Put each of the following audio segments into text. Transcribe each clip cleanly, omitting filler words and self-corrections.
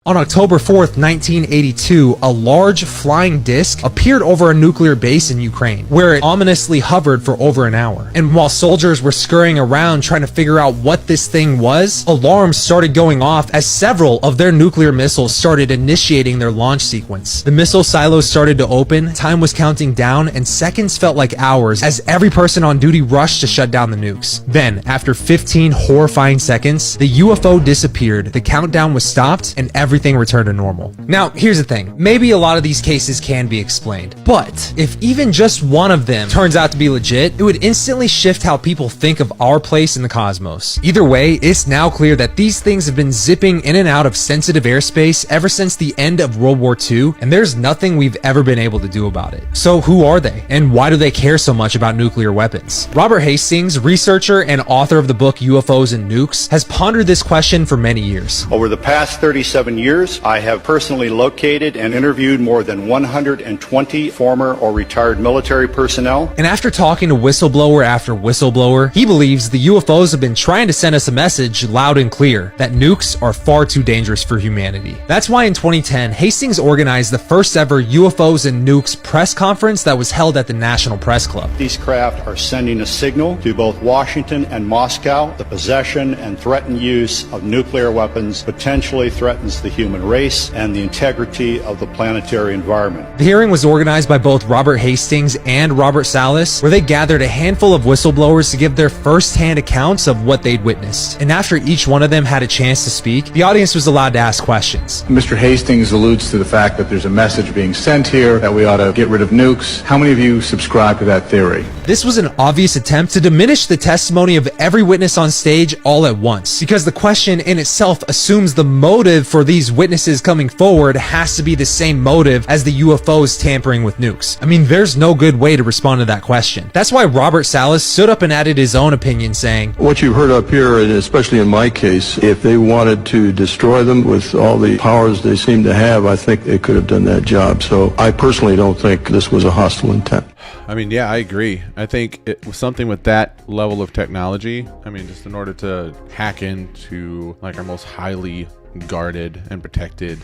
On October 4th, 1982, a large flying disc appeared over a nuclear base in Ukraine, where it ominously hovered for over an hour. And while soldiers were scurrying around trying to figure out what this thing was, alarms started going off as several of their nuclear missiles started initiating their launch sequence. The missile silos started to open, time was counting down, and seconds felt like hours as every person on duty rushed to shut down the nukes. Then, after 15 horrifying seconds, the UFO disappeared, the countdown was stopped, and everything returned to normal. Now, here's the thing. Maybe a lot of these cases can be explained, but if even just one of them turns out to be legit, it would instantly shift how people think of our place in the cosmos. Either way, it's now clear that these things have been zipping in and out of sensitive airspace ever since the end of World War II, and there's nothing we've ever been able to do about it. So who are they, and why do they care so much about nuclear weapons? Robert Hastings, researcher and author of the book UFOs and Nukes, has pondered this question for many years. Over the past 37 years, I have personally located and interviewed more than 120 former or retired military personnel. And after talking to whistleblower after whistleblower, he believes the UFOs have been trying to send us a message loud and clear that nukes are far too dangerous for humanity. That's why in 2010, Hastings organized the first ever UFOs and Nukes press conference that was held at the National Press Club. These craft are sending a signal to both Washington and Moscow. The possession and threatened use of nuclear weapons potentially threatens the human race and the integrity of the planetary environment. The hearing was organized by both Robert Hastings and Robert Salas, where they gathered a handful of whistleblowers to give their first-hand accounts of what they'd witnessed. And after each one of them had a chance to speak, the audience was allowed to ask questions. Mr. Hastings alludes to the fact that there's a message being sent here that we ought to get rid of nukes. How many of you subscribe to that theory? This was an obvious attempt to diminish the testimony of every witness on stage all at once, because the question in itself assumes the motive for these witnesses coming forward has to be the same motive as the UFOs tampering with nukes. I mean, there's no good way to respond to that question. That's why Robert Salas stood up and added his own opinion, saying, "What you've heard up here, and especially in my case, if they wanted to destroy them with all the powers they seem to have, I think they could have done that job. So I personally don't think this was a hostile intent." I mean, yeah, I agree. I think it was something with that level of technology. I mean, just in order to hack into like our most highly guarded and protected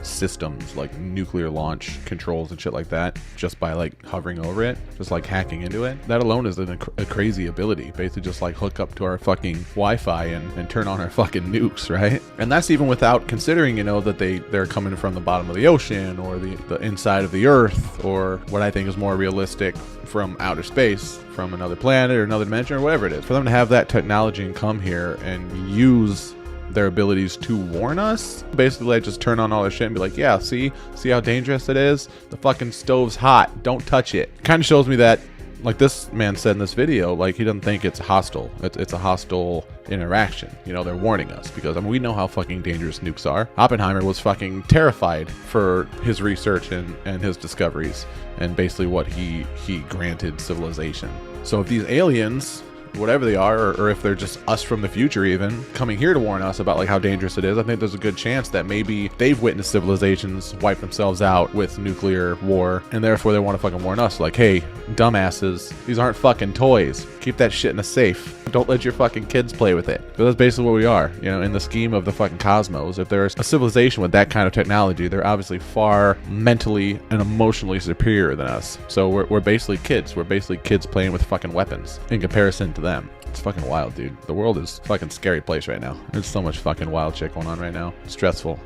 systems like nuclear launch controls and shit like that, just by like hovering over it, just like hacking into it, that alone is a crazy ability. Basically just like hook up to our fucking Wi-Fi and turn on our fucking nukes, right? And that's even without considering, you know, that they're coming from the bottom of the ocean or the inside of the earth, or what I think is more realistic, from outer space, from another planet or another dimension or whatever it is. For them to have that technology and come here and use their abilities to warn us, basically like just turn on all their shit and be like, yeah, see how dangerous it is? The fucking stove's hot, don't touch it. Kind of shows me that, like this man said in this video, like he doesn't think it's hostile. It's a hostile interaction. You know, they're warning us because, I mean, we know how fucking dangerous nukes are. Oppenheimer was fucking terrified for his research and his discoveries and basically what he granted civilization. So if these aliens, whatever they are, or if they're just us from the future even, coming here to warn us about like how dangerous it is, I think there's a good chance that maybe they've witnessed civilizations wipe themselves out with nuclear war, and therefore they want to fucking warn us like, hey, dumbasses, these aren't fucking toys. Keep that shit in a safe. Don't let your fucking kids play with it. But that's basically what we are, you know, in the scheme of the fucking cosmos. If there's a civilization with that kind of technology, they're obviously far mentally and emotionally superior than us. So we're basically kids. We're basically kids playing with fucking weapons in comparison to them. It's fucking wild, dude. The world is a fucking scary place right now. There's so much fucking wild shit going on right now. Stressful.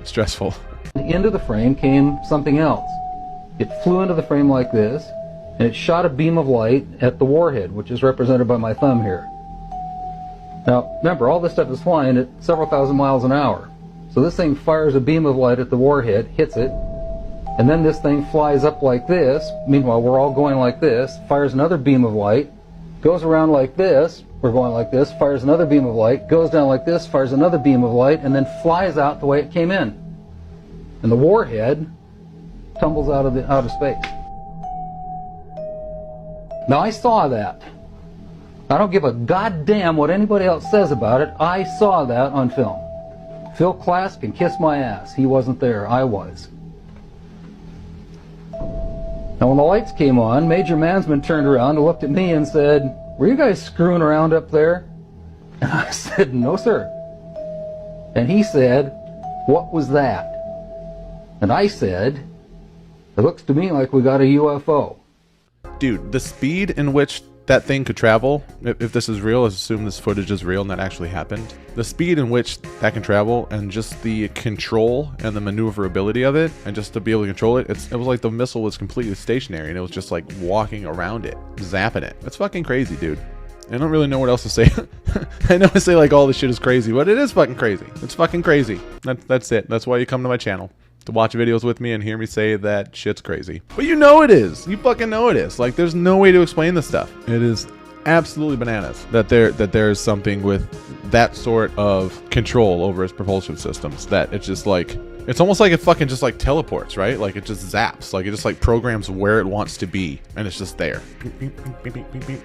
Stressful. At the end of the frame came something else. It flew into the frame like this, and it shot a beam of light at the warhead, which is represented by my thumb here. Now, remember, all this stuff is flying at several thousand miles an hour. So this thing fires a beam of light at the warhead, hits it, and then this thing flies up like this. Meanwhile, we're all going like this, fires another beam of light, goes around like this, we're going like this, fires another beam of light, goes down like this, fires another beam of light, and then flies out the way it came in. And the warhead tumbles out of space. Now, I saw that. I don't give a goddamn what anybody else says about it. I saw that on film. Phil Klass can kiss my ass. He wasn't there. I was. Now, when the lights came on, Major Mansman turned around and looked at me and said, "Were you guys screwing around up there?" And I said, "No, sir." And he said, "What was that?" And I said, "It looks to me like we got a UFO." Dude, the speed in which that thing could travel, if this is real, let's assume this footage is real and that actually happened. The speed in which that can travel and just the control and the maneuverability of it, and just to be able to control it, it was like the missile was completely stationary and it was just like walking around it, zapping it. That's fucking crazy, dude. I don't really know what else to say. I know I say like all this shit is crazy, but it is fucking crazy. It's fucking crazy. That's it. That's why you come to my channel. To watch videos with me and hear me say that shit's crazy. But you know it is. You fucking know it is. Like, there's no way to explain this stuff. It is absolutely bananas that there's something with that sort of control over its propulsion systems, that it's just like, it's almost like it fucking just like teleports, right? Like it just zaps, like it just like programs where it wants to be and it's just there.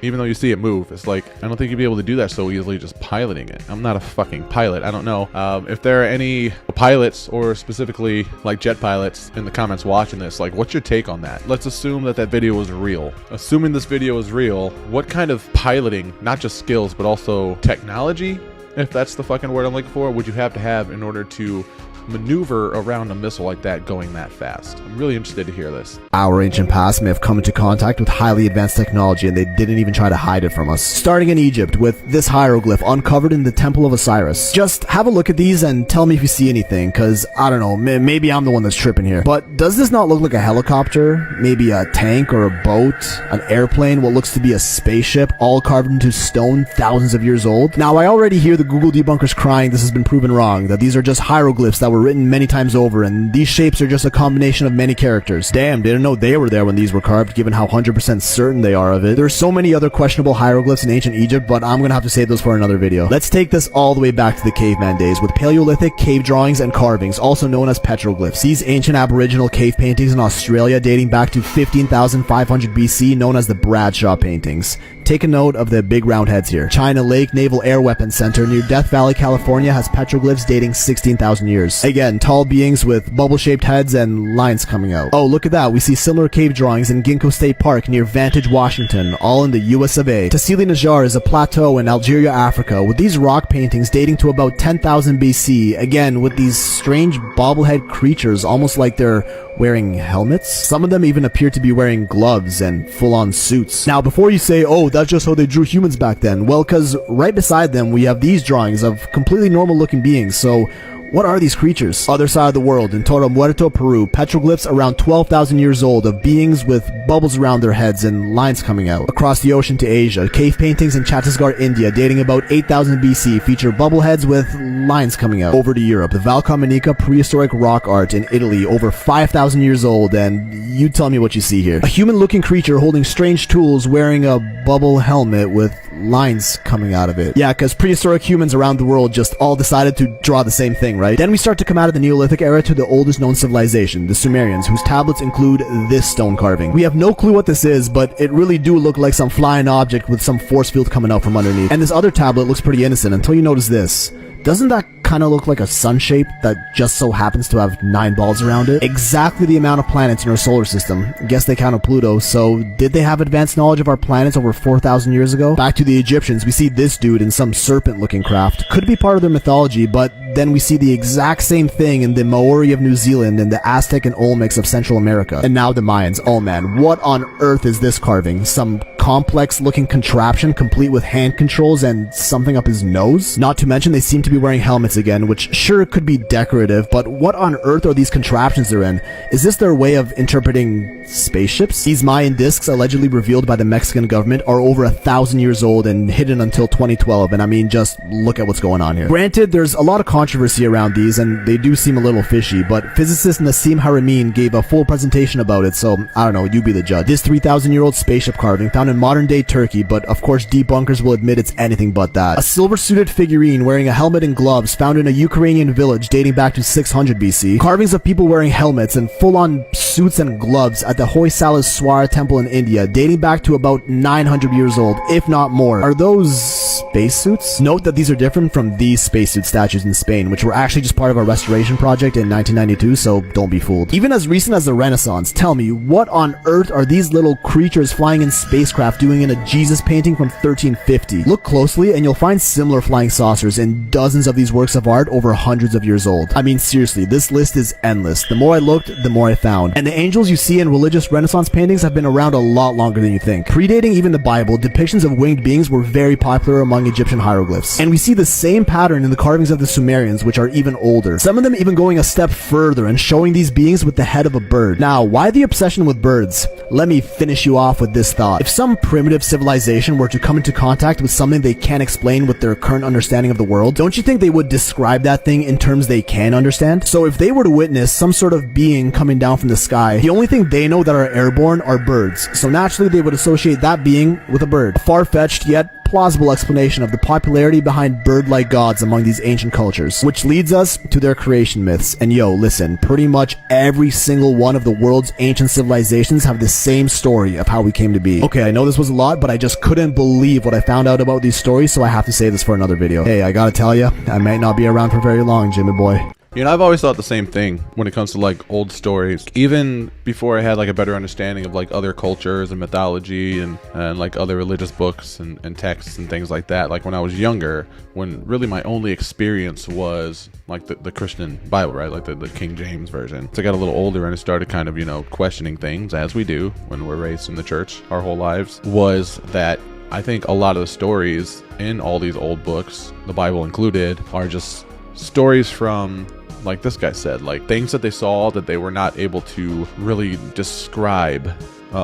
Even though you see it move, it's like, I don't think you'd be able to do that so easily just piloting it. I'm not a fucking pilot. I don't know if there are any pilots or specifically like jet pilots in the comments watching this. Like, what's your take on that? Let's assume that video was real. Assuming this video is real, what kind of piloting, not just skills, but also technology, if that's the fucking word I'm looking for, would you have to have in order to maneuver around a missile like that going that fast? I'm really interested to hear this. Our ancient past may have come into contact with highly advanced technology and they didn't even try to hide it from us. Starting in Egypt with this hieroglyph uncovered in the Temple of Osiris. Just have a look at these and tell me if you see anything, cause I don't know, maybe I'm the one that's tripping here. But does this not look like a helicopter? Maybe a tank or a boat? An airplane? What looks to be a spaceship, all carved into stone, thousands of years old? Now I already hear the Google debunkers crying this has been proven wrong, that these are just hieroglyphs that were written many times over, and these shapes are just a combination of many characters. Damn, didn't know they were there when these were carved, given how 100% certain they are of it. There's so many other questionable hieroglyphs in ancient Egypt, but I'm gonna have to save those for another video. Let's take this all the way back to the caveman days, with Paleolithic cave drawings and carvings, also known as petroglyphs. These ancient Aboriginal cave paintings in Australia dating back to 15,500 BC, known as the Bradshaw paintings. Take a note of the big round heads here. China Lake Naval Air Weapons Center near Death Valley, California has petroglyphs dating 16,000 years. Again, tall beings with bubble-shaped heads and lines coming out. Oh, look at that. We see similar cave drawings in Ginkgo State Park near Vantage, Washington, all in the US of A. Tassili Najjar is a plateau in Algeria, Africa, with these rock paintings dating to about 10,000 BC, again, with these strange bobblehead creatures, almost like they're wearing helmets. Some of them even appear to be wearing gloves and full-on suits. Now, before you say, oh, that's just how they drew humans back then, well, cause right beside them we have these drawings of completely normal-looking beings, so what are these creatures? Other side of the world, in Toro Muerto, Peru, petroglyphs around 12,000 years old of beings with bubbles around their heads and lines coming out. Across the ocean to Asia, cave paintings in Chhattisgarh, India, dating about 8,000 BC, feature bubble heads with lines coming out. Over to Europe, the Val Camonica prehistoric rock art in Italy, over 5,000 years old, and you tell me what you see here. A human-looking creature holding strange tools, wearing a bubble helmet with lines coming out of it. Yeah, because prehistoric humans around the world just all decided to draw the same thing, right? Then we start to come out of the Neolithic era to the oldest known civilization, the Sumerians, whose tablets include this stone carving. We have no clue what this is, but it really do look like some flying object with some force field coming out from underneath. And this other tablet looks pretty innocent until you notice this. Doesn't that kind of look like a sun shape that just so happens to have 9 balls around it? Exactly the amount of planets in our solar system. Guess they counted Pluto, so did they have advanced knowledge of our planets over 4,000 years ago? Back to the Egyptians, we see this dude in some serpent-looking craft. Could be part of their mythology, but then we see the exact same thing in the Maori of New Zealand and the Aztec and Olmecs of Central America. And now the Mayans. Oh man, what on earth is this carving? Some complex-looking contraption complete with hand controls and something up his nose? Not to mention they seem to be wearing helmets again, which sure could be decorative, but what on earth are these contraptions they're in? Is this their way of interpreting spaceships? These Mayan discs, allegedly revealed by the Mexican government, are over 1,000 years old and hidden until 2012, and I mean, just look at what's going on here. Granted, there's a lot of controversy around these, and they do seem a little fishy, but physicist Nassim Haramein gave a full presentation about it, so I don't know, you be the judge. This 3,000-year-old spaceship carving found in modern-day Turkey, but of course debunkers will admit it's anything but that. A silver-suited figurine wearing a helmet and gloves found in a Ukrainian village dating back to 600 BC. Carvings of people wearing helmets and full-on suits and gloves at the Hoysalaswara temple in India, dating back to about 900 years old, if not more. Are those spacesuits? Note that these are different from these spacesuit statues in Spain, which were actually just part of a restoration project in 1992, so don't be fooled. Even as recent as the Renaissance, tell me, what on earth are these little creatures flying in spacecraft doing in a Jesus painting from 1350? Look closely and you'll find similar flying saucers in dozens of these works of art over hundreds of years old. I mean, seriously, this list is endless. The more I looked, the more I found. And the angels you see in religious Renaissance paintings have been around a lot longer than you think. Predating even the Bible, depictions of winged beings were very popular among Egyptian hieroglyphs. And we see the same pattern in the carvings of the Sumerians, which are even older. Some of them even going a step further and showing these beings with the head of a bird. Now, why the obsession with birds? Let me finish you off with this thought. If some primitive civilization were to come into contact with something they can't explain with their current understanding of the world, don't you think they would describe that thing in terms they can understand? So if they were to witness some sort of being coming down from the sky, the only thing they know that are airborne are birds. So naturally they would associate that being with a bird. A far-fetched yet plausible explanation of the popularity behind bird-like gods among these ancient cultures, which leads us to their creation myths. And yo, listen, pretty much every single one of the world's ancient civilizations have the same story of how we came to be. Okay, I know this was a lot, but I just couldn't believe what I found out about these stories, so I have to save this for another video. Hey, I gotta tell ya, I might not be around for very long, Jimmy boy. You know, I've always thought the same thing when it comes to like old stories. Even before I had like a better understanding of like other cultures and mythology and like other religious books and texts and things like that. Like when I was younger, when really my only experience was like the Christian Bible, right? Like the King James version. So I got a little older and I started kind of, you know, questioning things, as we do when we're raised in the church our whole lives. Was that I think a lot of the stories in all these old books, the Bible included, are just stories from, like this guy said, like things that they saw that they were not able to really describe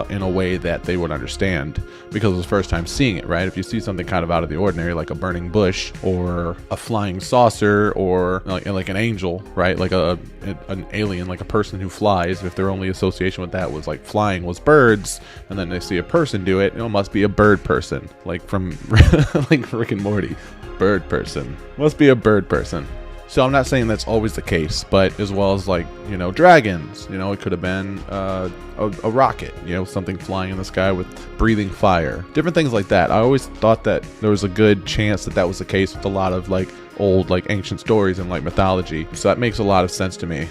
in a way that they would understand because it was the first time seeing it, right? If you see something kind of out of the ordinary, like a burning bush or a flying saucer or like an angel, right? Like an alien, like a person who flies, if their only association with that was like flying was birds, and then they see a person do it, it must be a bird person, like from like Rick and Morty. Bird person. Must be a bird person. So I'm not saying that's always the case, but as well as like, you know, dragons, you know, it could have been a rocket, you know, something flying in the sky with breathing fire, different things like that. I always thought that there was a good chance that that was the case with a lot of like old, like ancient stories and like mythology. So that makes a lot of sense to me.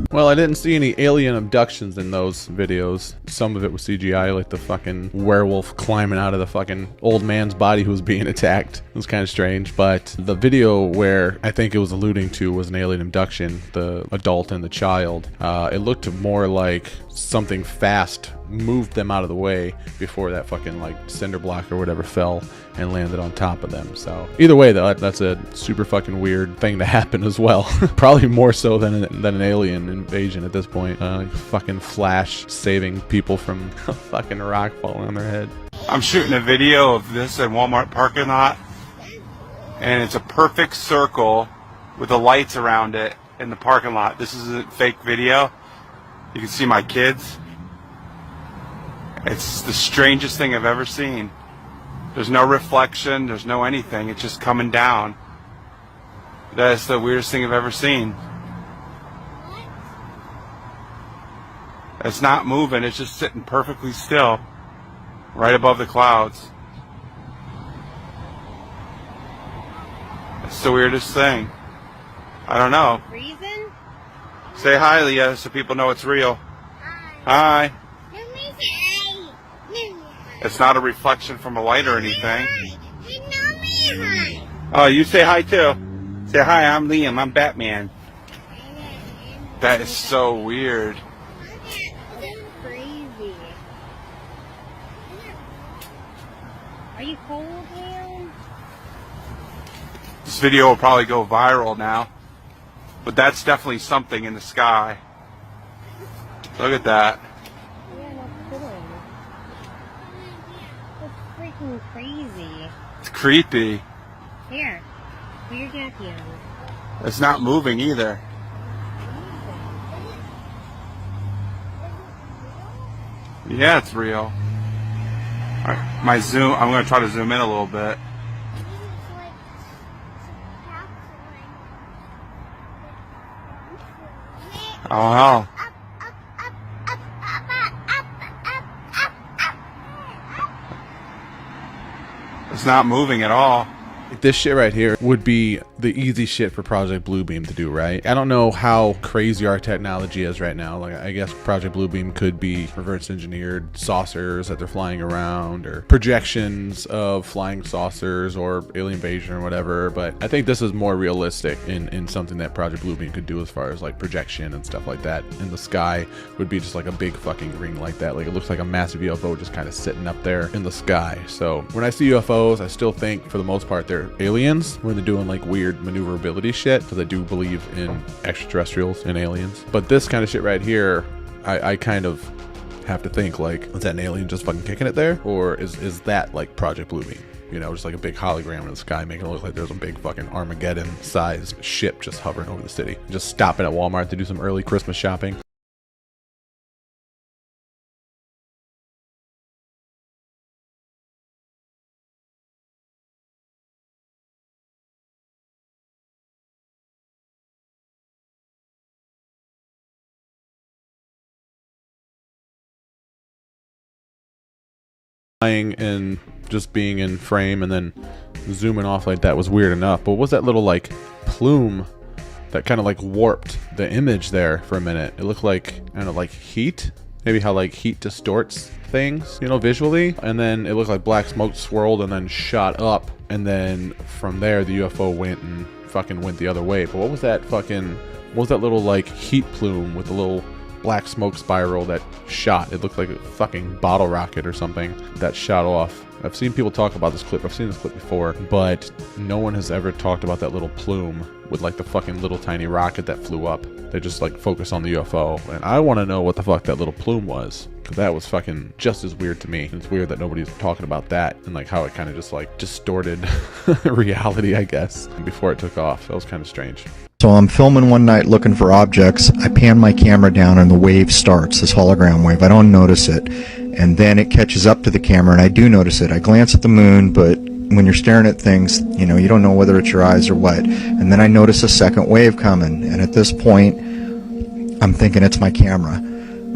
Well, I didn't see any alien abductions in those videos. Some of it was CGI, like the fucking werewolf climbing out of the fucking old man's body who was being attacked. It was kind of strange, but the video where I think it was alluding to was an alien abduction, the adult and the child. It looked more like something fast moved them out of the way before that fucking like cinder block or whatever fell and landed on top of them. So either way though, that's a super fucking weird thing to happen as well. Probably more so than an alien invasion at this point. Like fucking Flash saving people from a fucking rock falling on their head. I'm shooting a video of this at Walmart parking lot, and it's a perfect circle with the lights around it in the parking lot. This is a fake video. You can see my kids. It's the strangest thing I've ever seen. There's no reflection, there's no anything, it's just coming down. That's the weirdest thing I've ever seen. It's not moving, it's just sitting perfectly still, right above the clouds. It's the weirdest thing. I don't know. Reason? Say hi, Leah, so people know it's real. Hi. It's not a reflection from a light or anything. Oh, you say hi too. Say hi, I'm Liam, I'm Batman. That is so weird. Crazy. Are you cold, Liam? This video will probably go viral now. But that's definitely something in the sky. Look at that. Yeah, no kidding. That's freaking crazy. It's creepy. Here, put your jacket on. It's not moving either. Yeah, it's real. Alright, I'm going to try to zoom in a little bit. Oh, wow. It's not moving at all. This shit right here would be the easy shit for Project Bluebeam to do, right? I don't know how crazy our technology is right now. Like, I guess Project Bluebeam could be reverse engineered saucers that they're flying around, or projections of flying saucers, or alien invasion or whatever. But I think this is more realistic in something that Project Bluebeam could do as far as like projection and stuff like that. In the sky would be just like a big fucking ring like that. Like, it looks like a massive UFO just kind of sitting up there in the sky. So when I see UFOs, I still think for the most part they're aliens when they're doing like weird maneuverability shit, because I do believe in extraterrestrials and aliens. But this kind of shit right here, I kind of have to think, like, is that an alien just fucking kicking it there, or is that like Project Bluebeam? You know, just like a big hologram in the sky, making it look like there's a big fucking Armageddon-sized ship just hovering over the city. Just stopping at Walmart to do some early Christmas shopping. And just being in frame and then zooming off like that was weird enough, but what was that little like plume that kind of like warped the image there for a minute? It looked like, I don't know, like heat, maybe how like heat distorts things, you know, visually. And then it looked like black smoke swirled and then shot up, and then from there the UFO went and fucking went the other way. But what was that fucking, what was that little like heat plume with the little black smoke spiral that shot? It looked like a fucking bottle rocket or something that shot off. I've seen people talk about this clip. I've seen this clip before, but no one has ever talked about that little plume with like the fucking little tiny rocket that flew up. They just like focus on the UFO, and I want to know what the fuck that little plume was, because that was fucking just as weird to me. It's weird that nobody's talking about that, and like how it kind of just like distorted reality, I guess, before it took off. That was kind of strange. So I'm filming one night looking for objects. I pan my camera down and the wave starts, this hologram wave. I don't notice it. And then it catches up to the camera and I do notice it. I glance at the moon, but when you're staring at things, you know, you don't know whether it's your eyes or what. And then I notice a second wave coming. And at this point, I'm thinking it's my camera.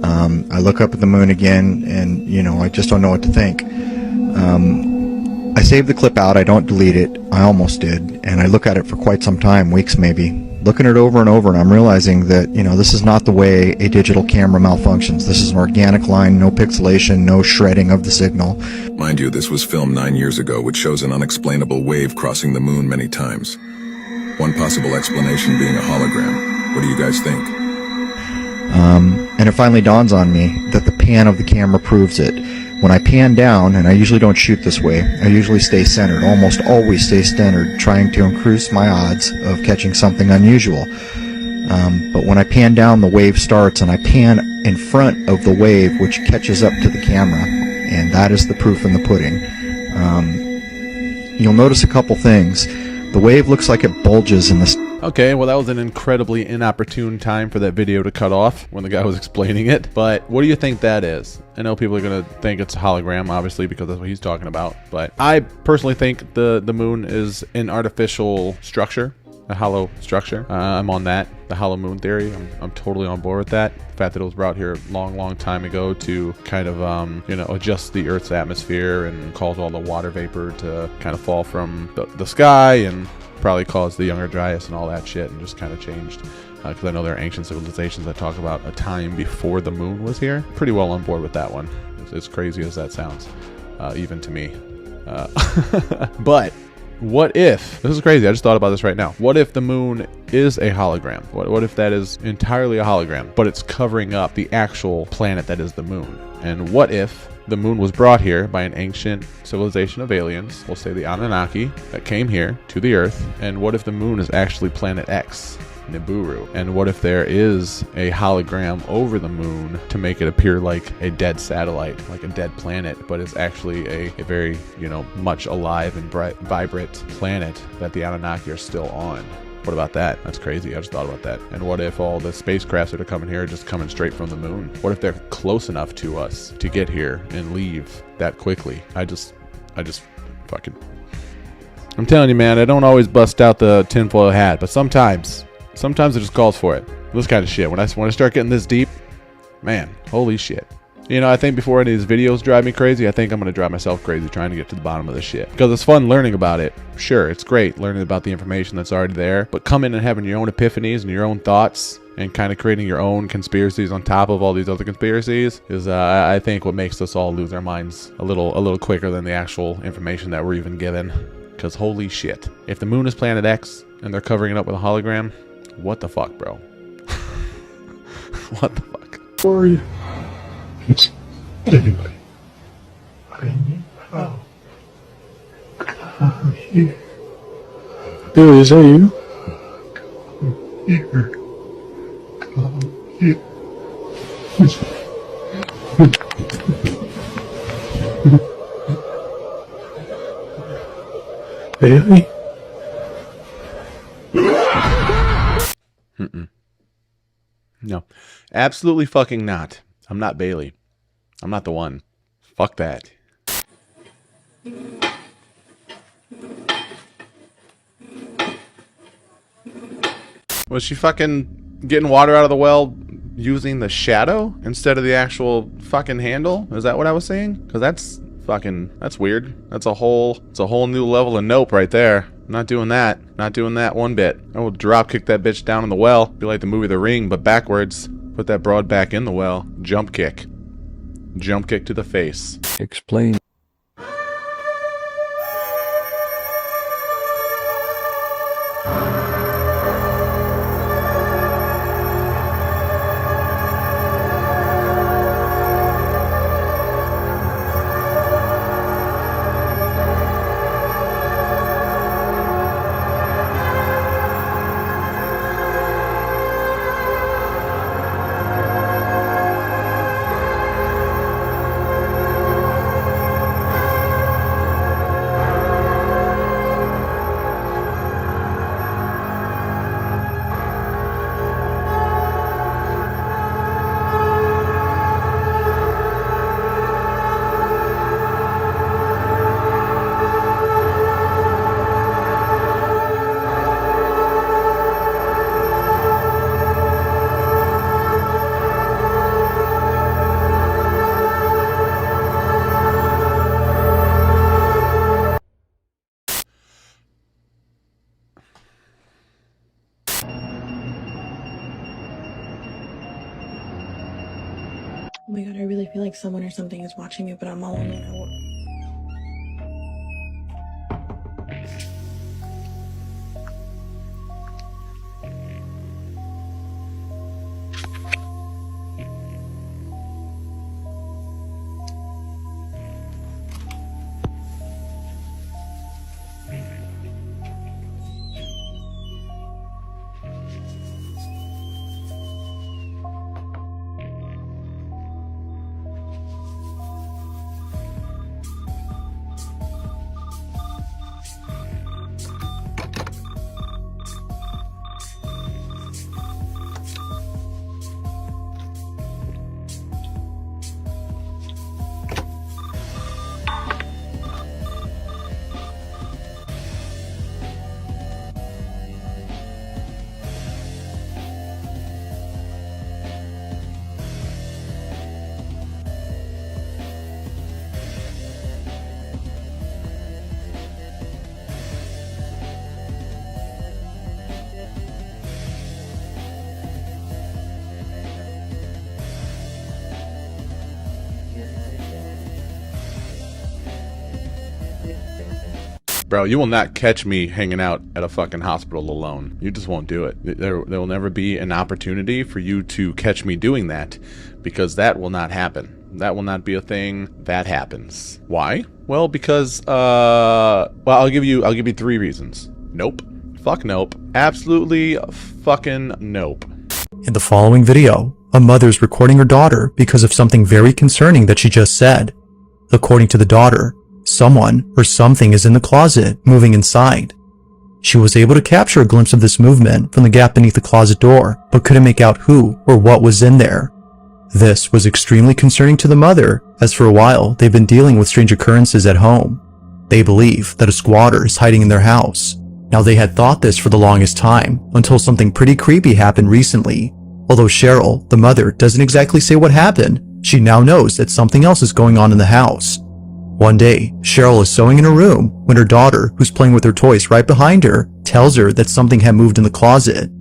I look up at the moon again and, you know, I just don't know what to think. I saved the clip out. I don't delete it. I almost did. And I look at it for quite some time, weeks maybe, looking at it over and over, and I'm realizing that, you know, this is not the way a digital camera malfunctions. This is an organic line, no pixelation, no shredding of the signal. Mind you, this was filmed 9 years ago, which shows an unexplainable wave crossing the moon many times. One possible explanation being a hologram. What do you guys think? And it finally dawns on me that the pan of the camera proves it. When I pan down, and I usually don't shoot this way, I usually stay centered, almost always stay centered, trying to increase my odds of catching something unusual. But when I pan down, the wave starts, and I pan in front of the wave, which catches up to the camera, and that is the proof in the pudding. You'll notice a couple things. The wave looks like it bulges in the... Okay, well that was an incredibly inopportune time for that video to cut off when the guy was explaining it. But what do you think that is? I know people are going to think it's a hologram, obviously, because that's what he's talking about. But I personally think the moon is an artificial structure, a hollow structure. I'm on that, the hollow moon theory. I'm totally on board with that. The fact that it was brought here a long time ago to kind of, you know, adjust the Earth's atmosphere and cause all the water vapor to kind of fall from the sky and probably caused the Younger Dryas and all that shit, and just kind of changed. Because I know there are ancient civilizations that talk about a time before the moon was here. Pretty well on board with that one. As crazy as that sounds, even to me. But what if, this is crazy, I just thought about this right now. What if the moon is a hologram? What if that is entirely a hologram, but it's covering up the actual planet that is the moon? And what if the moon was brought here by an ancient civilization of aliens, we'll say the Anunnaki, that came here to the Earth? And what if the moon is actually Planet X, Nibiru? And what if there is a hologram over the moon to make it appear like a dead satellite, like a dead planet, but it's actually a very, you know, much alive and bright, vibrant planet that the Anunnaki are still on? What about that? That's crazy. I just thought about that. And what if all the spacecrafts that are coming here are just coming straight from the moon? What if they're close enough to us to get here and leave that quickly? I just fucking... I'm telling you, man, I don't always bust out the tinfoil hat, but sometimes it just calls for it. This kind of shit. When I start getting this deep, man, holy shit. You know, I think before any of these videos drive me crazy, I think I'm going to drive myself crazy trying to get to the bottom of this shit. Because it's fun learning about it. Sure, it's great learning about the information that's already there. But coming and having your own epiphanies and your own thoughts and kind of creating your own conspiracies on top of all these other conspiracies is, I think, what makes us all lose our minds a little quicker than the actual information that we're even given. Because holy shit. If the moon is Planet X and they're covering it up with a hologram, what the fuck, bro? What the fuck? Who are you? It's anybody. Oh. Come here. Billy, is that you? Come here. Come here. Bailey? No, absolutely fucking not. I'm not Bailey. I'm not the one. Fuck that. Was she fucking getting water out of the well using the shadow instead of the actual fucking handle? Is that what I was saying? Because that's weird. It's a whole new level of nope right there. I'm not doing that. Not doing that one bit. I will drop kick that bitch down in the well. Be like the movie The Ring, but backwards. Put that broad back in the well. Jump kick. Jump kick to the face. Explain. Oh my god, I really feel like someone or something is watching me, but I'm all alone. Bro, you will not catch me hanging out at a fucking hospital alone. You just won't do it. There will never be an opportunity for you to catch me doing that, because that will not happen. That will not be a thing that happens. Why? Well, because I'll give you 3 reasons. Nope. Fuck nope. Absolutely fucking nope. In the following video, a mother is recording her daughter because of something very concerning that she just said. According to the daughter, someone or something is in the closet, moving inside. She was able to capture a glimpse of this movement from the gap beneath the closet door, but couldn't make out who or what was in there. This was extremely concerning to the mother, as for a while they've been dealing with strange occurrences at home. They believe that a squatter is hiding in their house. Now, they had thought this for the longest time, until something pretty creepy happened recently. Although Cheryl, the mother, doesn't exactly say what happened, she now knows that something else is going on in the house. One day, Cheryl is sewing in her room when her daughter, who's playing with her toys right behind her, tells her that something had moved in the closet.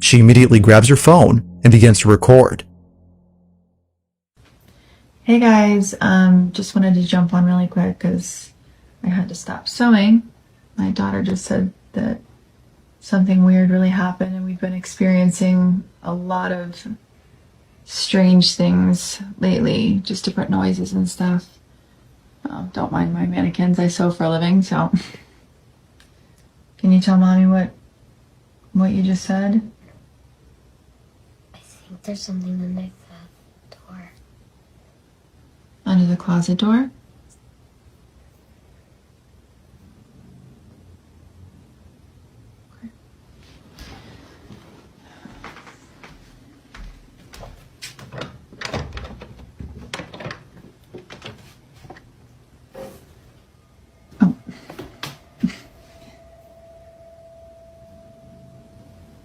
She immediately grabs her phone and begins to record. Hey guys, just wanted to jump on really quick because I had to stop sewing. My daughter just said that something weird really happened, and we've been experiencing a lot of strange things lately, just different noises and stuff. Don't mind my mannequins, I sew for a living, so. Can you tell mommy what you just said? I think there's something underneath the door. Under the closet door?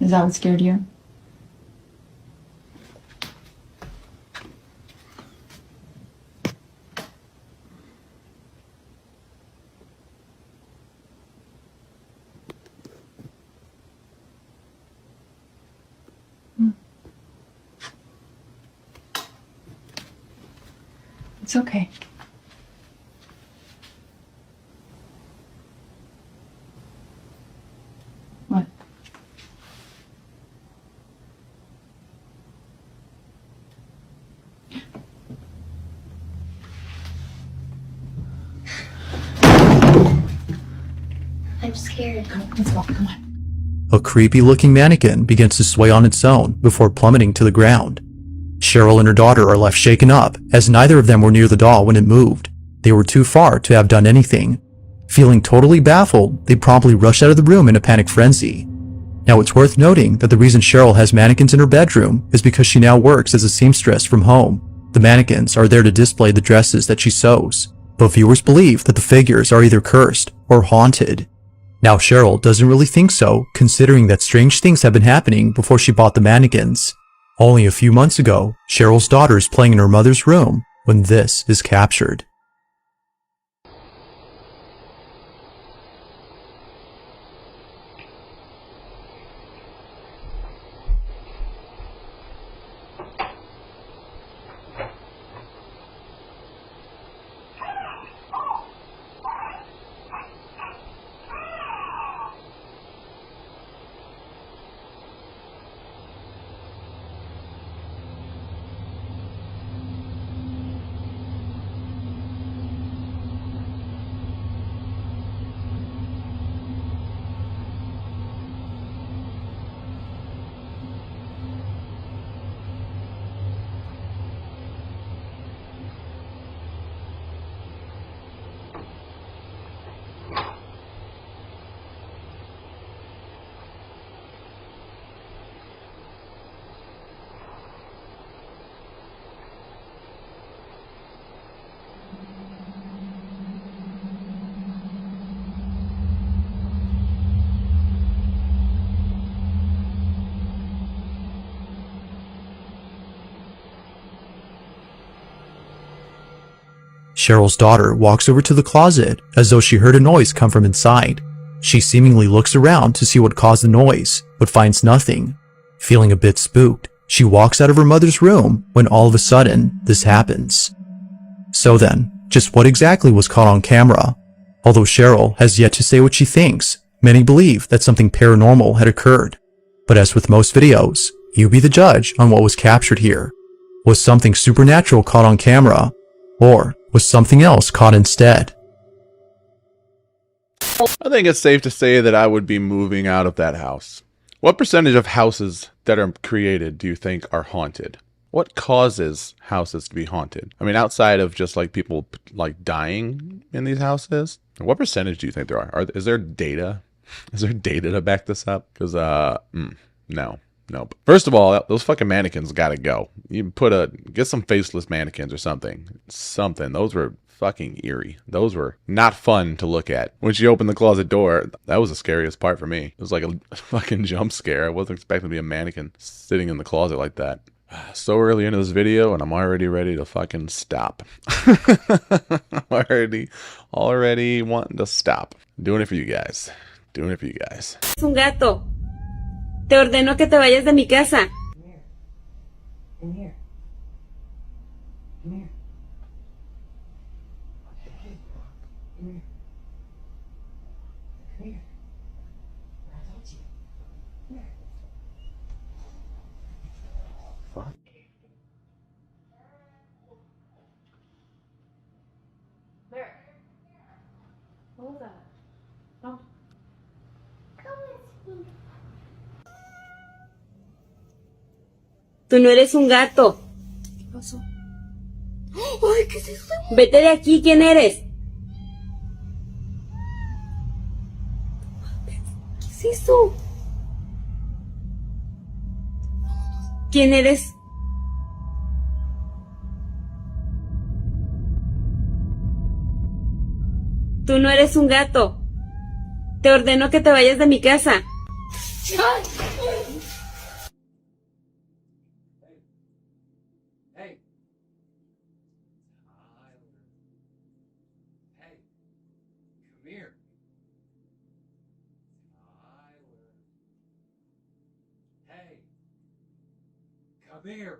Is that what scared you? It's okay. What? I'm scared. Let's go, come on. A creepy-looking mannequin begins to sway on its own before plummeting to the ground. Cheryl and her daughter are left shaken up, as neither of them were near the doll when it moved. They were too far to have done anything. Feeling totally baffled, they promptly rush out of the room in a panic frenzy. Now, it's worth noting that the reason Cheryl has mannequins in her bedroom is because she now works as a seamstress from home. The mannequins are there to display the dresses that she sews, but viewers believe that the figures are either cursed or haunted. Now, Cheryl doesn't really think so, considering that strange things have been happening before she bought the mannequins. Only a few months ago, Cheryl's daughter is playing in her mother's room when this is captured. Cheryl's daughter walks over to the closet as though she heard a noise come from inside. She seemingly looks around to see what caused the noise, but finds nothing. Feeling a bit spooked, she walks out of her mother's room when all of a sudden, this happens. So then, just what exactly was caught on camera? Although Cheryl has yet to say what she thinks, many believe that something paranormal had occurred. But as with most videos, you be the judge on what was captured here. Was something supernatural caught on camera? Or was something else caught instead? I think it's safe to say that I would be moving out of that house. What percentage of houses that are created do you think are haunted? What causes houses to be haunted? I mean, outside of just like people like dying in these houses, what percentage do you think there are? Is there data? Is there data to back this up? Because no. First of all, those fucking mannequins gotta go. You get some faceless mannequins or something. Those were fucking eerie. Those were not fun to look at. When she opened the closet door, that was the scariest part for me. It was like a fucking jump scare. I wasn't expecting to be a mannequin sitting in the closet like that. So early into this video, and I'm already ready to fucking stop. already wanting to stop. Doing it for you guys. Es un gato. Te ordeno que te vayas de mi casa. Come here. Tú no eres un gato. ¿Qué pasó? Ay, ¿qué es eso? Vete de aquí, ¿quién eres? ¿Qué es eso? ¿Quién eres? Tú no eres un gato. Te ordeno que te vayas de mi casa. Come here.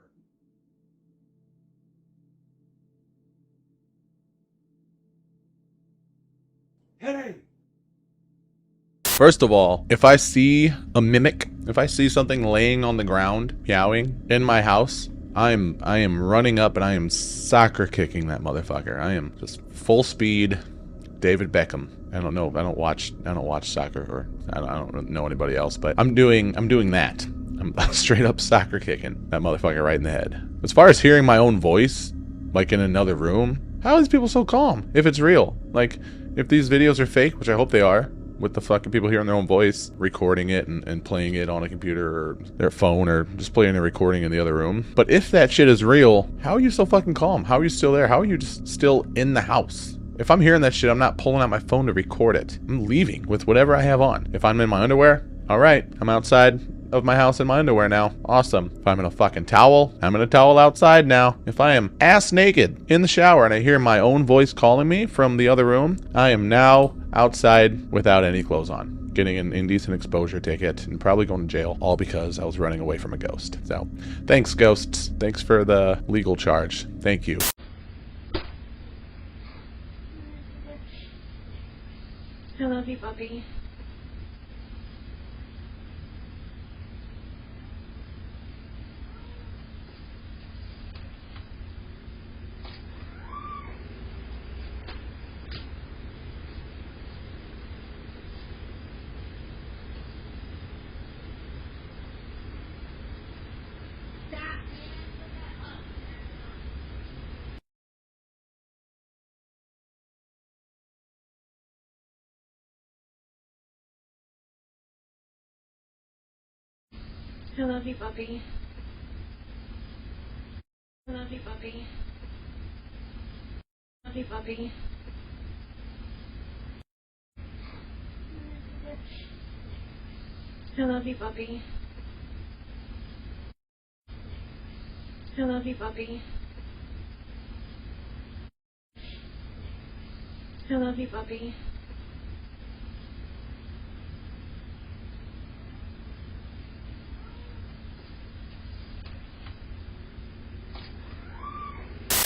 Hey! First of all, if I see a mimic, if I see something laying on the ground meowing in my house, I am running up and I am soccer kicking that motherfucker. I am just full speed David Beckham. I don't watch soccer, or I don't know anybody else, but I'm doing that. I'm straight up soccer kicking that motherfucker right in the head. As far as hearing my own voice, like in another room, how are these people so calm if it's real? Like, if these videos are fake, which I hope they are, with the fucking people hearing their own voice, recording it and playing it on a computer or their phone, or just playing a recording in the other room. But if that shit is real, how are you so fucking calm? How are you still there? How are you just still in the house? If I'm hearing that shit, I'm not pulling out my phone to record it. I'm leaving with whatever I have on. If I'm in my underwear, all right, I'm outside of my house in my underwear now. Awesome. If I'm in a fucking towel, I'm in a towel outside now. If I am ass naked in the shower and I hear my own voice calling me from the other room, I am now outside without any clothes on, getting an indecent exposure ticket and probably going to jail, all because I was running away from a ghost. So thanks, ghosts. Thanks for the legal charge. Thank you. I love you, puppy. I love you, puppy. I love you, puppy. I love you, puppy. I love you, puppy. I love you, puppy. I love you, puppy.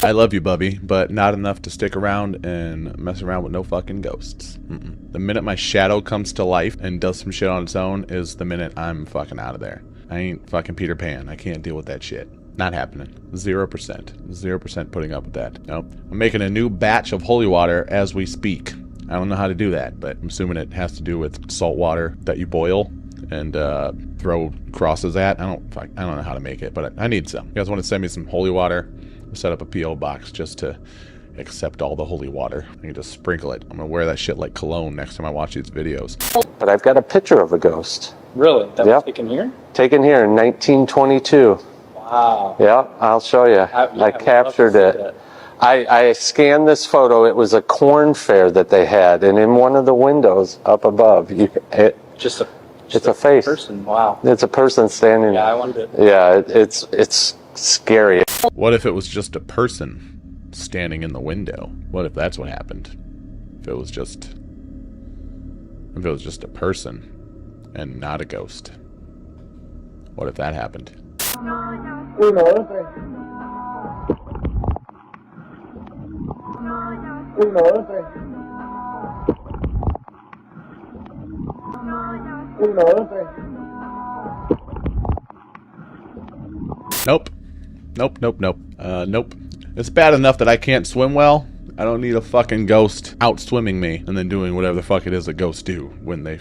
I love you, Bubby, but not enough to stick around and mess around with no fucking ghosts. The minute my shadow comes to life and does some shit on its own is the minute I'm fucking out of there. I ain't fucking Peter Pan. I can't deal with that shit. Not happening. 0%. 0% putting up with that. Nope. I'm making a new batch of holy water as we speak. I don't know how to do that, but I'm assuming it has to do with salt water that you boil and throw crosses at. I don't know how to make it, but I need some. You guys want to send me some holy water? I'll set up a P.O. box just to accept all the holy water. I can just sprinkle it. I'm gonna wear that shit like cologne next time I watch these videos. But I've got a picture of a ghost. Really? That was taken here? Taken here in 1922. Wow. Yeah, I'll show you. I captured it. I scanned this photo. It was a corn fair that they had, and in one of the windows up above, it's a face. Person. Wow. It's a person standing. Yeah, I wanted it. Yeah, it's scary. What if it was just a person standing in the window? What if that's what happened? If it was just a person and not a ghost? What if that happened? Nope. Nope. It's bad enough that I can't swim well. I don't need a fucking ghost out swimming me and then doing whatever the fuck it is that ghosts do when they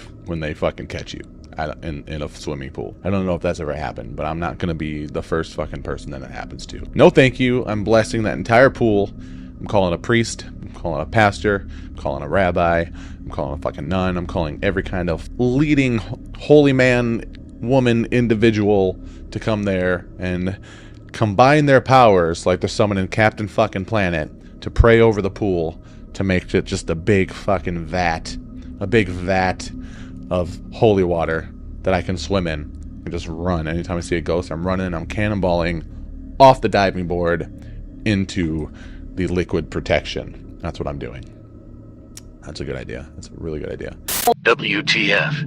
fucking catch you in a swimming pool. I don't know if that's ever happened, but I'm not gonna be the first fucking person that it happens to. No thank you. I'm blessing that entire pool. I'm calling a priest. I'm calling a pastor. I'm calling a rabbi. I'm calling a fucking nun. I'm calling every kind of leading holy man, woman, individual to come there and combine their powers like there's someone in Captain fucking Planet to pray over the pool to make it just a big fucking vat. A big vat of holy water that I can swim in and just run. Anytime I see a ghost, I'm running, I'm cannonballing off the diving board into the liquid protection. That's what I'm doing. That's a good idea. That's a really good idea. WTF.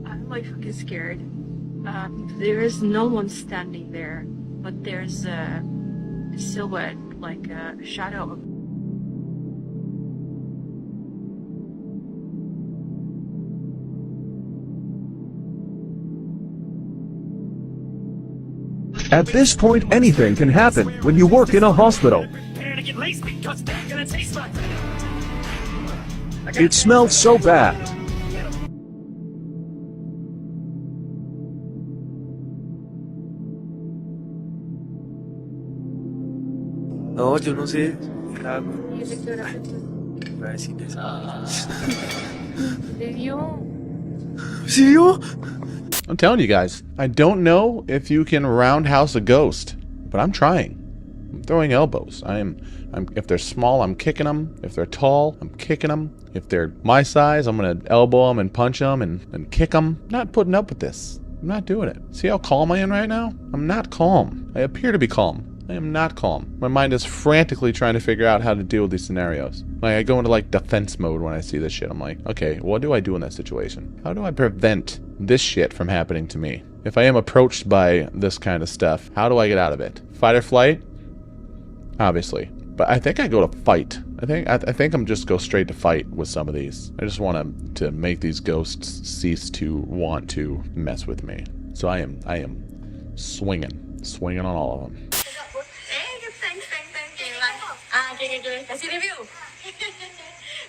I'm like fucking scared. There is no one standing there, but there's a silhouette, like a shadow. At this point, anything can happen when you work in a hospital. It smells so bad. No, yo no sé. I'm telling you guys, I don't know if you can roundhouse a ghost, but I'm trying. I'm throwing elbows. If they're small, I'm kicking them. If they're tall, I'm kicking them. If they're my size, I'm gonna elbow them and punch them and kick them. I'm not putting up with this. I'm not doing it. See how calm I am right now? I'm not calm. I appear to be calm. I am not calm. My mind is frantically trying to figure out how to deal with these scenarios. Like, I go into like defense mode when I see this shit. I'm like, okay, what do I do in that situation? How do I prevent this shit from happening to me? If I am approached by this kind of stuff, how do I get out of it? Fight or flight? Obviously. But I think I go to fight. I think I'm just go straight to fight with some of these. I just want to make these ghosts cease to want to mess with me. So I am swinging on all of them. Kasih review.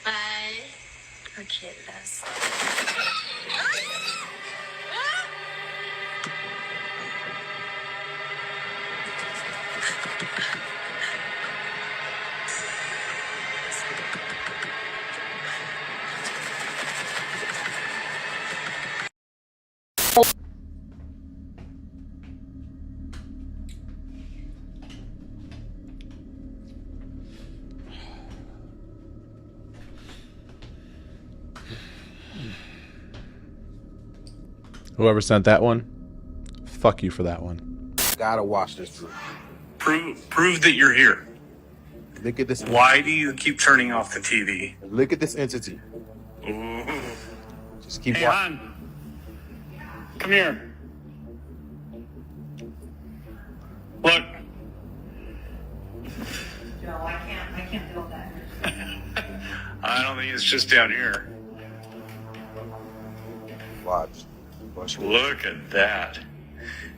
Bye. Okay, last. Whoever sent that one, fuck you for that one. Gotta watch this, bro. Prove that you're here. Look at this. Why do you keep turning off the TV? Look at this entity. Ooh. Just keep Hey, watching. hon. Come here. Look. Joe, I can't build that. I don't think it's just down here. Watch. Watch. Look at that.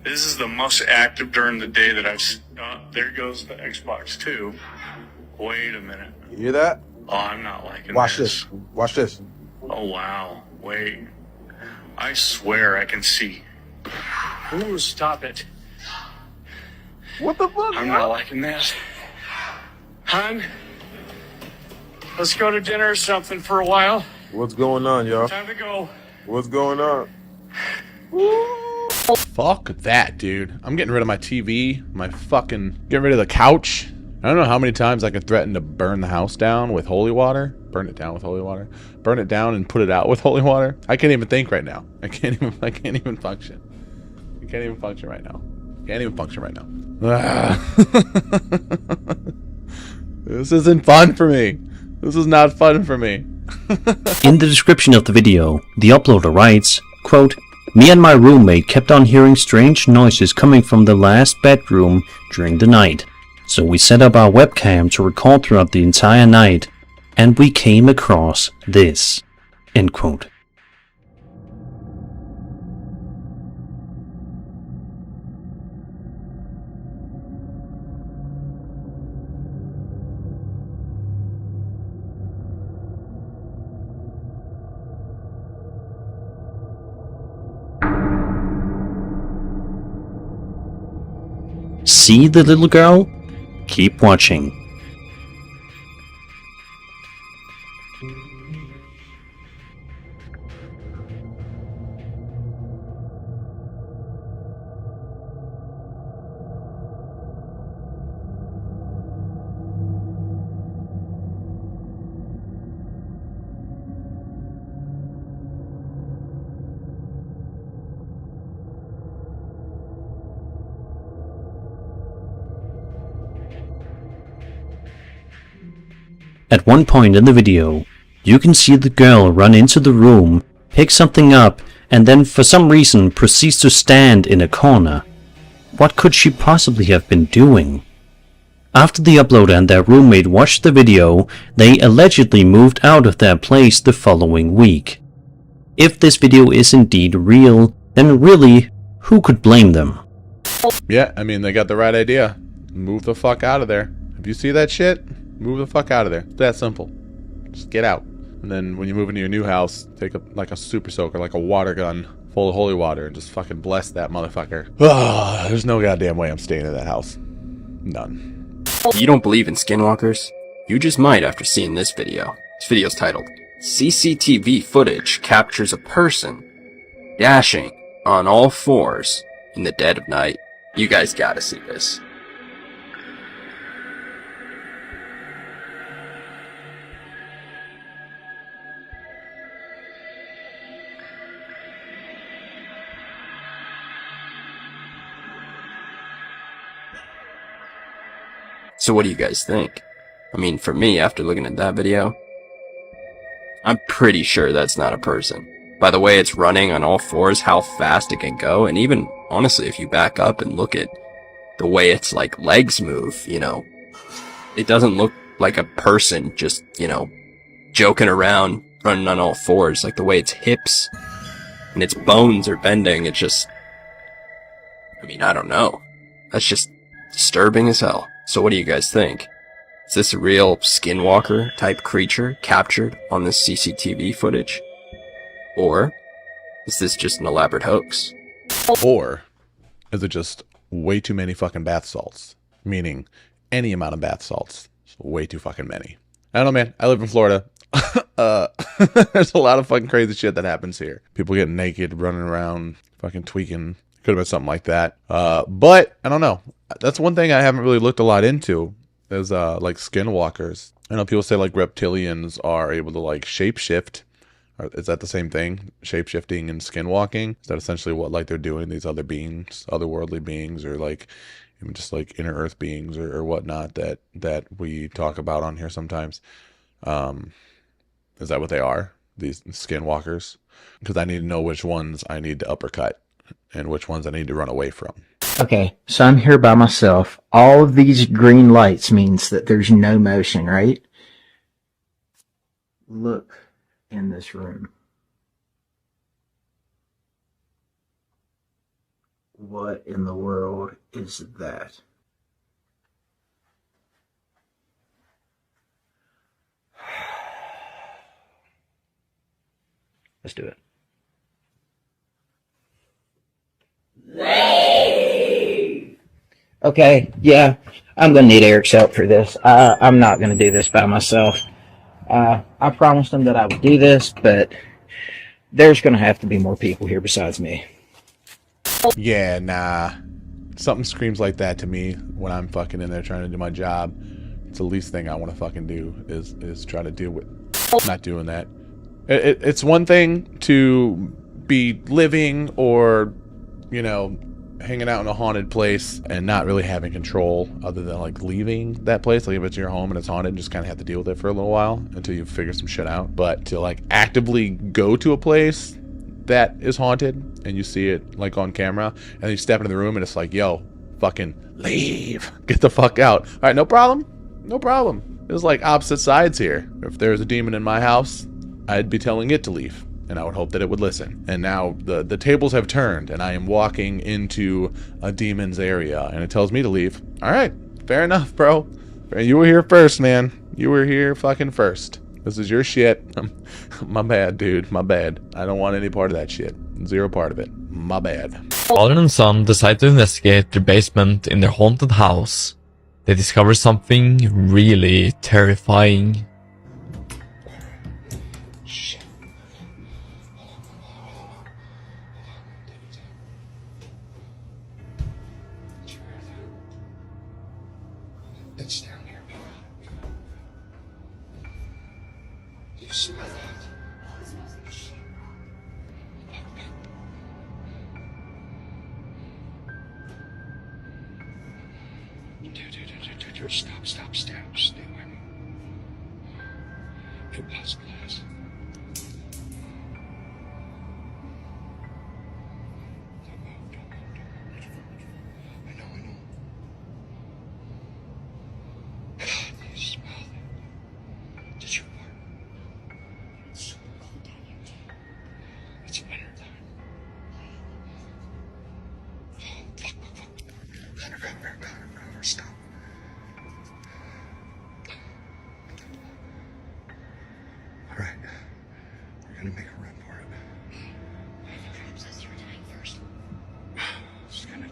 This is the most active during the day that I've. There goes the Xbox 2. Wait a minute. You hear that? Oh, I'm not liking Watch this. this. Watch this. Oh, wow. Wait. I swear I can see. Ooh, stop it. What the fuck? I'm not liking this. Hon, let's go to dinner or something for a while. What's going on, y'all? Time to go. What's going on? Fuck that, dude. I'm getting rid of my TV, getting rid of the couch. I don't know how many times I could threaten to burn the house down with holy water. Burn it down with holy water. Burn it down and put it out with holy water. I can't even think right now. I can't even function. I can't even function right now. Can't even function right now. This isn't fun for me. This is not fun for me. In the description of the video, the uploader writes, quote, "Me and my roommate kept on hearing strange noises coming from the last bedroom during the night. So we set up our webcam to record throughout the entire night, and we came across this." End quote. See the little girl? Keep watching. At one point in the video, you can see the girl run into the room, pick something up, and then for some reason proceeds to stand in a corner. What could she possibly have been doing? After the uploader and their roommate watched the video, they allegedly moved out of their place the following week. If this video is indeed real, then really, who could blame them? Yeah, I mean, they got the right idea. Move the fuck out of there. If you see that shit, move the fuck out of there. It's that simple. Just get out. And then when you move into your new house, take a super soaker, like a water gun full of holy water, and just fucking bless that motherfucker. There's no goddamn way I'm staying in that house. None. You don't believe in skinwalkers? You just might after seeing this video. This video's titled, "CCTV footage captures a person dashing on all fours in the dead of night." You guys gotta see this. So what do you guys think? I mean, for me, after looking at that video, I'm pretty sure that's not a person. By the way it's running on all fours, how fast it can go, and even, honestly, if you back up and look at the way its, like, legs move, you know, it doesn't look like a person just, you know, joking around, running on all fours. Like, the way its hips and its bones are bending, it's just, I mean, I don't know. That's just disturbing as hell. So what do you guys think? Is this a real skinwalker type creature captured on this CCTV footage? Or is this just an elaborate hoax? Or is it just way too many fucking bath salts? Meaning any amount of bath salts. It's way too fucking many. I don't know, man. I live in Florida. There's a lot of fucking crazy shit that happens here. People getting naked, running around, fucking tweaking. Could have been something like that. But I don't know. That's one thing I haven't really looked a lot into is like skinwalkers. I know people say like reptilians are able to like shapeshift Is that the same thing? Shape-shifting and skinwalking? Is that essentially what like they're doing, these other beings, otherworldly beings, or like even just like inner earth beings or whatnot that we talk about on here sometimes? Is that what they are? These skinwalkers? Because I need to know which ones I need to uppercut and which ones I need to run away from. Okay, so I'm here by myself. All of these green lights means that there's no motion, right? Look in this room. What in the world is that? Let's do it. Okay, yeah, I'm gonna need Eric's help for this. I'm not gonna do this by myself. I promised him that I would do this, but there's gonna have to be more people here besides me. Yeah, nah. Something screams like that to me when I'm fucking in there trying to do my job. It's the least thing I want to fucking do is try to deal with not doing that. It's one thing to be living or, you know, hanging out in a haunted place and not really having control other than like leaving that place. Like if it's your home and it's haunted, just kind of have to deal with it for a little while until you figure some shit out. But to like actively go to a place that is haunted and you see it like on camera and then you step into the room and it's like, yo, fucking leave, get the fuck out. All right, no problem, no problem. There's like opposite sides here. If there's a demon in my house, I'd be telling it to leave and I would hope that it would listen. And now the tables have turned and I am walking into a demon's area and it tells me to leave. All right, fair enough, bro. You were here first, man. You were here fucking first. This is your shit. My bad, dude. My bad. I don't want any part of that shit. Zero part of it. My bad. Father and son decide to investigate their basement in their haunted house. They discover something really terrifying. It's down here. You smell that? Dude, stop, stay with me. It was glass. Don't move. I know. God, you smell it. Did you fart? It's so cold down here. It's winter time. Oh, fuck. Connor, stop. All right, we're gonna make a run for it. Says you were dying first.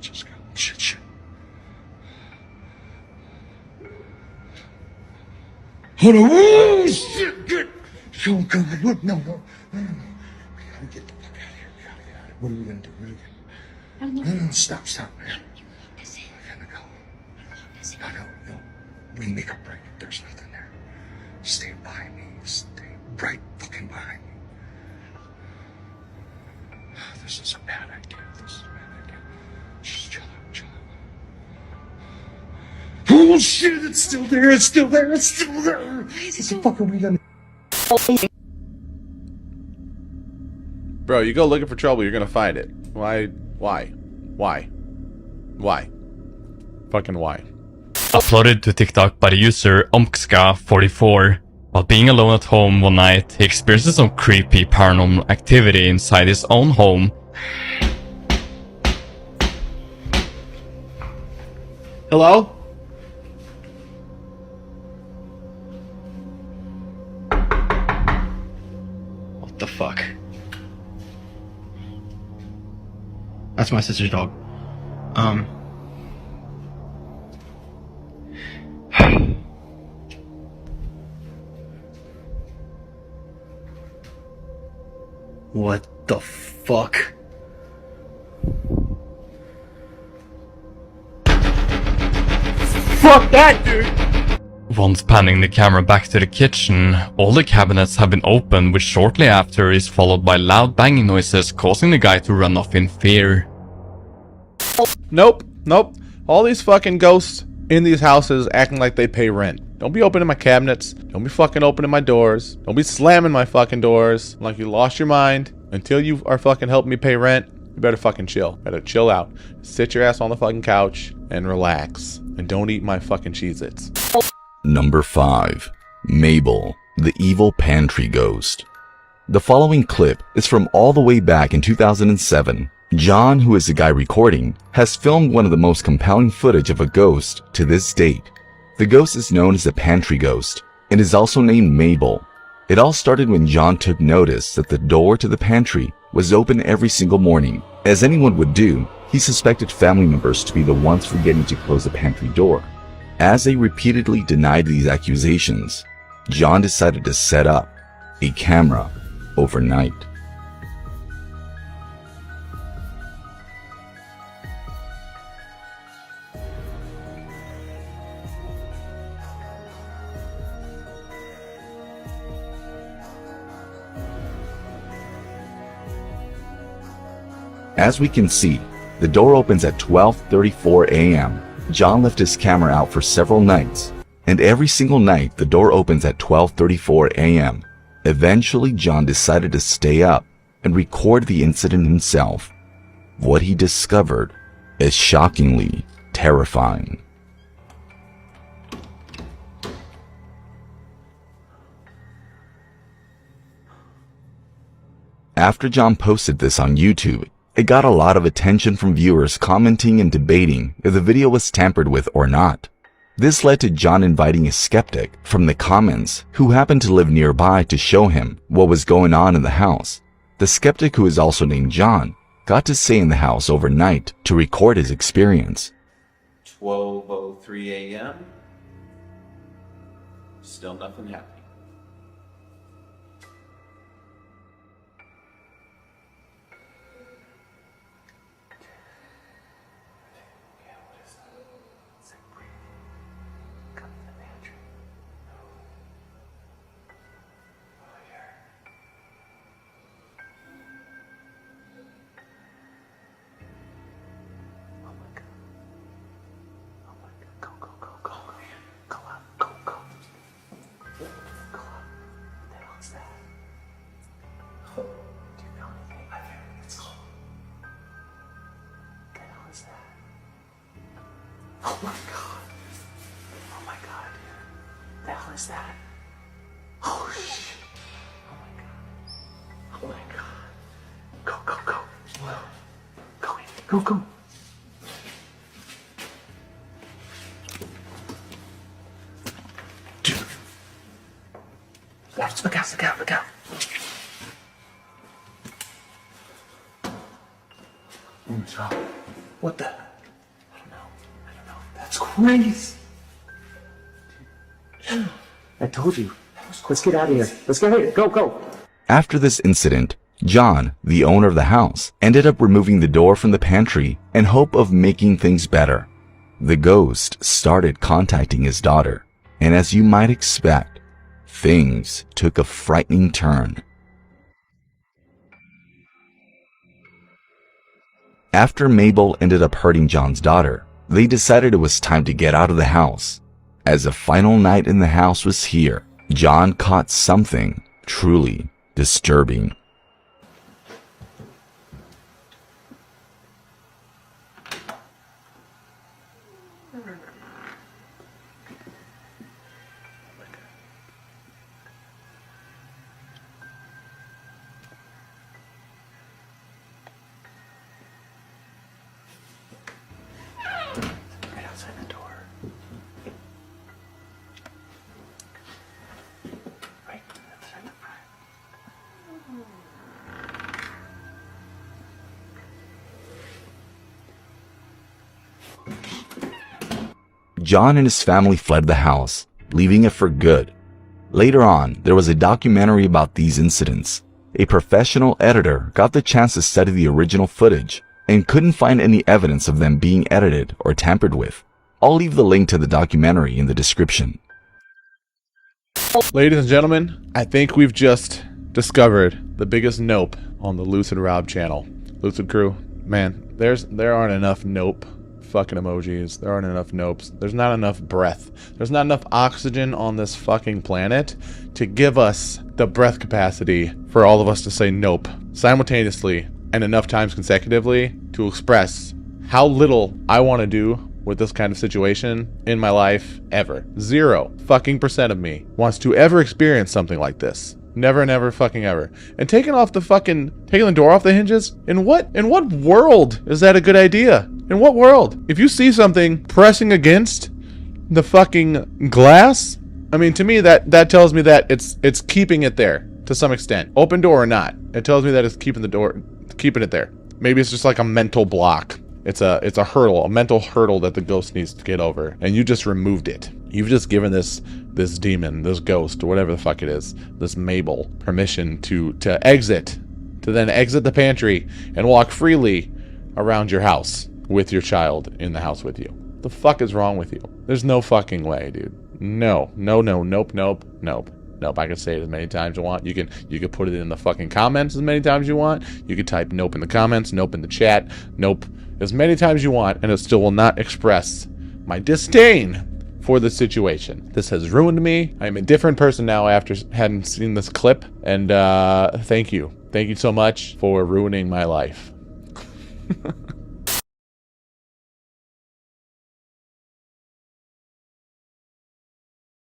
Just go. Shit. Hold on. Oh, shit, good. Oh, God, look, no. We gotta get the fuck out of here. What are we gonna do? No, stop, man. I gotta go. No. We make a break. There's nothing there. Stay behind me. Stay right fucking behind me. This is a bad idea. Just chill out. Oh shit, it's still there. What the fuck are we gonna do? Bro, you go looking for trouble, you're gonna find it. Why? Fucking why? Uploaded to TikTok by the user Omkska44. While being alone at home one night, he experiences some creepy paranormal activity inside his own home. Hello? What the fuck? That's my sister's dog. What the fuck? Fuck that, dude! Once panning the camera back to the kitchen, all the cabinets have been opened, which shortly after is followed by loud banging noises causing the guy to run off in fear. Nope. All these fucking ghosts in these houses acting like they pay rent. Don't be opening my cabinets. Don't be fucking opening my doors. Don't be slamming my fucking doors like you lost your mind. Until you are fucking helping me pay rent, you better fucking chill. Better chill out. Sit your ass on the fucking couch and relax. And don't eat my fucking Cheez-Its. Number 5. Mabel, the evil pantry ghost. The following clip is from all the way back in 2007. John, who is the guy recording, has filmed one of the most compelling footage of a ghost to this date. The ghost is known as the pantry ghost and is also named Mabel. It all started when John took notice that the door to the pantry was open every single morning. As anyone would do, he suspected family members to be the ones forgetting to close the pantry door. As they repeatedly denied these accusations, John decided to set up a camera overnight. As we can see, the door opens at 12:34 a.m. John left his camera out for several nights, and every single night the door opens at 12:34 a.m. Eventually, John decided to stay up and record the incident himself. What he discovered is shockingly terrifying. After John posted this on YouTube, it got a lot of attention from viewers commenting and debating if the video was tampered with or not. This led to John inviting a skeptic from the comments who happened to live nearby to show him what was going on in the house. The skeptic, who is also named John, got to stay in the house overnight to record his experience. 12:03 a.m. Still nothing happening. Oh my god. Oh my god, dude. The hell is that? Oh shit. Oh my god. Oh my god. Go, go, go. Go in. Go, go. Dude. Look out, look out, look out. What the? That's crazy. Dude. I told you. Let's get out of here. Let's get out of here. Go, go. After this incident, John, the owner of the house, ended up removing the door from the pantry in hope of making things better. The ghost started contacting his daughter, and as you might expect, things took a frightening turn. After Mabel ended up hurting John's daughter, they decided it was time to get out of the house. As the final night in the house was here, John caught something truly disturbing. Right outside the door. Right outside the front. John and his family fled the house, leaving it for good. Later on, there was a documentary about these incidents. A professional editor got the chance to study the original footage and couldn't find any evidence of them being edited or tampered with. I'll leave the link to the documentary in the description. Ladies and gentlemen, I think we've just discovered the biggest nope on the Lucid Rob channel. Lucid crew, man, there aren't enough nope fucking emojis. There aren't enough nopes. There's not enough breath. There's not enough oxygen on this fucking planet to give us the breath capacity for all of us to say nope simultaneously and enough times consecutively to express how little I want to do with this kind of situation in my life ever. 0% of me wants to ever experience something like this. Never fucking ever. And taking the door off the hinges? In what world is that a good idea? In what world? If you see something pressing against the fucking glass, I mean, to me that tells me that it's keeping it there to some extent. Open door or not, it tells me that it's keeping it there. Maybe it's just like a mental block. It's a hurdle, a mental hurdle that the ghost needs to get over, and you just removed it. You've just given this demon, this ghost, or whatever the fuck it is, this Mabel, permission to exit, to then exit the pantry and walk freely around your house with your child in the house with you. The fuck is wrong with you? There's no fucking way, dude. No, nope. I can say it as many times as you want. You can put it in the fucking comments as many times as you want. You can type nope in the comments, nope in the chat, nope as many times as you want, and it still will not express my disdain for the situation. This has ruined me. I am a different person now after having seen this clip, and thank you so much for ruining my life.